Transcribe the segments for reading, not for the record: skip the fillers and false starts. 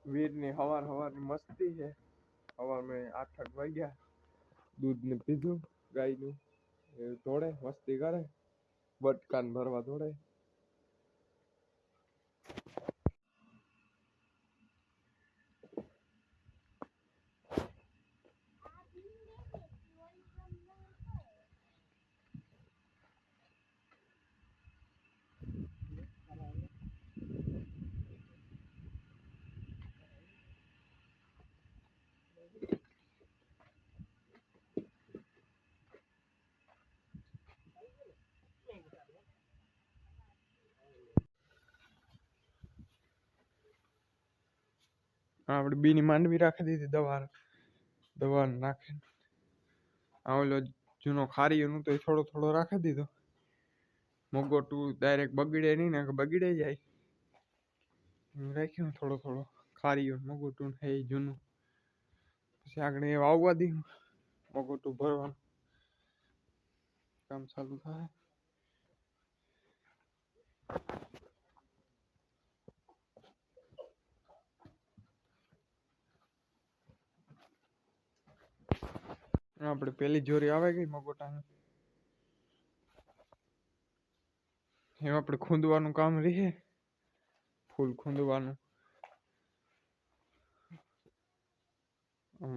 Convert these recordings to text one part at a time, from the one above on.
वीर ने हवार हवार मस्ती है। हवार में 8 वाग्या दूध ने पीधु गाय नु दौड़े मस्ती करे बटकान भरवा दौड़े। આપણે બીની માંડવી રાખી દીધી દવા નાખે આ ઓલો જૂનો ખારીઓનું તો થોડો થોડો રાખી દીધો મગોટું ડાયરેક્ટ બગડે નહીં ને બગડે જાય રાખ્યું થોડો થોડો ખારીઓ મગોટું હે જૂનું પછી આગળ એ વાવવા દીધું મગોટું ભરવાનું કામ ચાલુ થાય। આપણે પેલી જોરી આવે ગઈ મગોટાની એમાં આપણે ખૂંદવાનું કામ રહે ફૂલ ખૂંદવાનું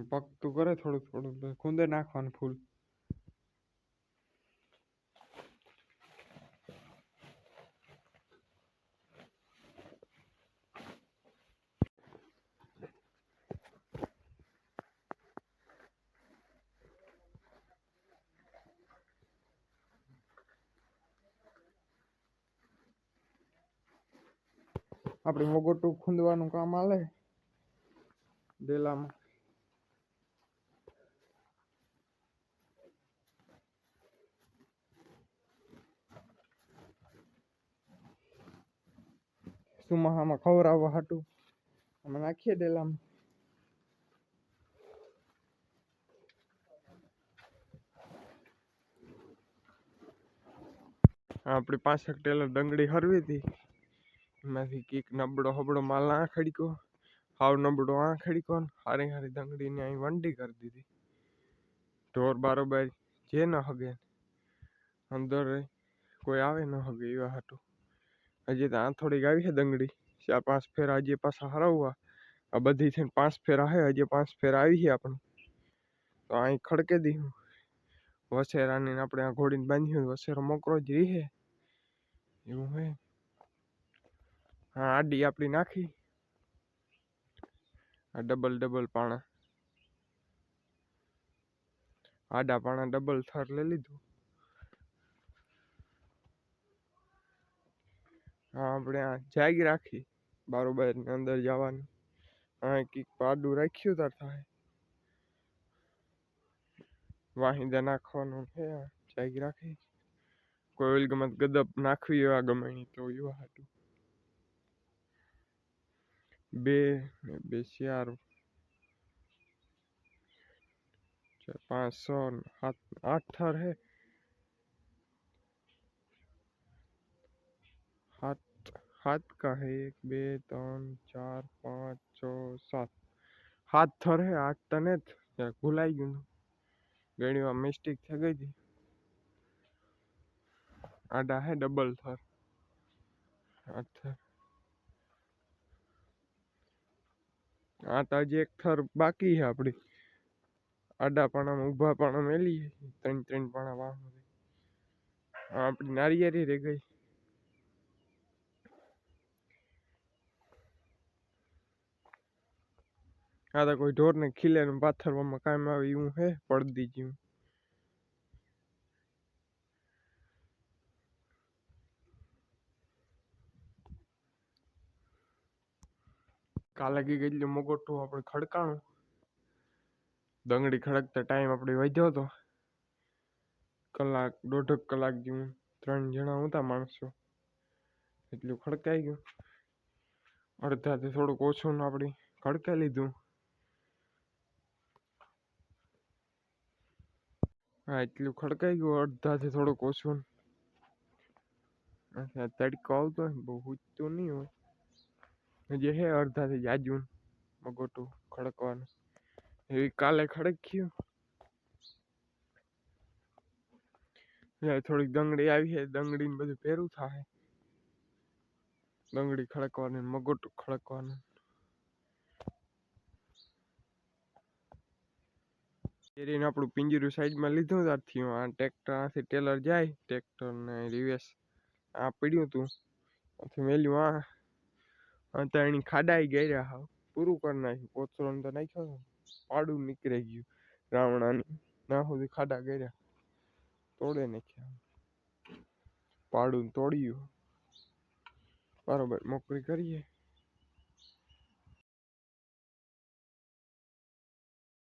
પકતું કરે થોડું થોડું ખૂંદે નાખવાનું ફૂલ આપણે મગોટું ખૂંદવાનું કામ આલે ડેલામાં સુમાહામાં ખવડાવવા હાટું અમે નાખીએ ડેલામાં આપણી 5 ટેલર ડંગળી હરવી હતી એમાંથી કીક નબળો હબળો માલ આ ખડીકો હાવ નબળો આ ખડીકો હારી હારી ડંગળીને અહીં વંડી કરી દીધી ઢોર બારોબાર જે ન હગે અંદર કોઈ આવે ન હગે એવા હાટું હજી તો આ થોડીક આવી છે ડંગળી 4-5 ફેરા હજી પાછા હરાવવા આ બધી થઈને 5 ફેરા હે હજી 5 ફેરા આવી છે આપણે તો અહીં ખડકે દીધું વસેરાની આપણે આ ઘોડીને બાંધ્યું વસેરો મોકરો જ રહે એવું હે હા આડી આપણી નાખી આ ડબલ પાણા આડા પાણા ડબલ થર લઈ લીધું હા આપણે આ જાગી રાખી બારોબાર ની અંદર જવાની હા કીક પાડું રાખ્યું તાર થાય વાહિંદા નાખવાનું છે જાગી રાખી કોઈ ઓલી ગમત ગદપ નાખવી એવા ગમે તો એવા હાટું 2 4 5 6 7 8 थर है 7 का है 1 2 3 4 5 6 7 7 थर है 8 तने भूलाई गયું ઘણી વાર મિસ્ટેક થઈ ગઈ હતી आडा है डबल थर। अच्छा हाँ तो हजी एक थर बाकी है अपनी आडा पाना में उभा पाना मेली त्रण त्रण पाना वाह अपनी नारिયેરી रह गई। हाँ तो कोई ढोर ने खिले पाथर काम आवे यूं है पड़ दीजिए। काले की गई मोगोटू अपने खड़काणु दंगड़ी खड़कता टाइम अपने वध्यो तो कलाक दौड़ कलाक जेवू त्रण जणा होता माणसो एटलू खड़काई गयो अर्धा थी थोड़ुंक ओछुं अपनी खड़काई लीधुं। हाँ एटलू खड़काई गयो अर्धा थी थोड़ुंक ओछुं। अच्छा तड़को आवतो है बहुत तो नहीं हो हजे है अर्धा थी जाजू मगोटू खड़कवानुं एवी काले खड़क्યું थोड़ी दंगड़ी आई है दंगड़ी ने बधु भेरू थाय दंगड़ी खड़कवानी मगोटू खड़कवानुं। एरीने आपणुं पिंजरू साइड में लीधुं त्यारथी आ ट्रेक्टर आथी टेलर जाय ट्रेक्टर ने रिवर्स आ पड्युं तुं आथी मेल्युं आ तो एनी खाडाई गया हाव पूरुं कर नाख्युं कोथरो ने तो नाख्यो पाडुं निकળી गयुं रावणानी ना सुधी खाडा कर्या तोड़े नाख्या पाडुं तोड़्युं बरोबर मोकळी करीए।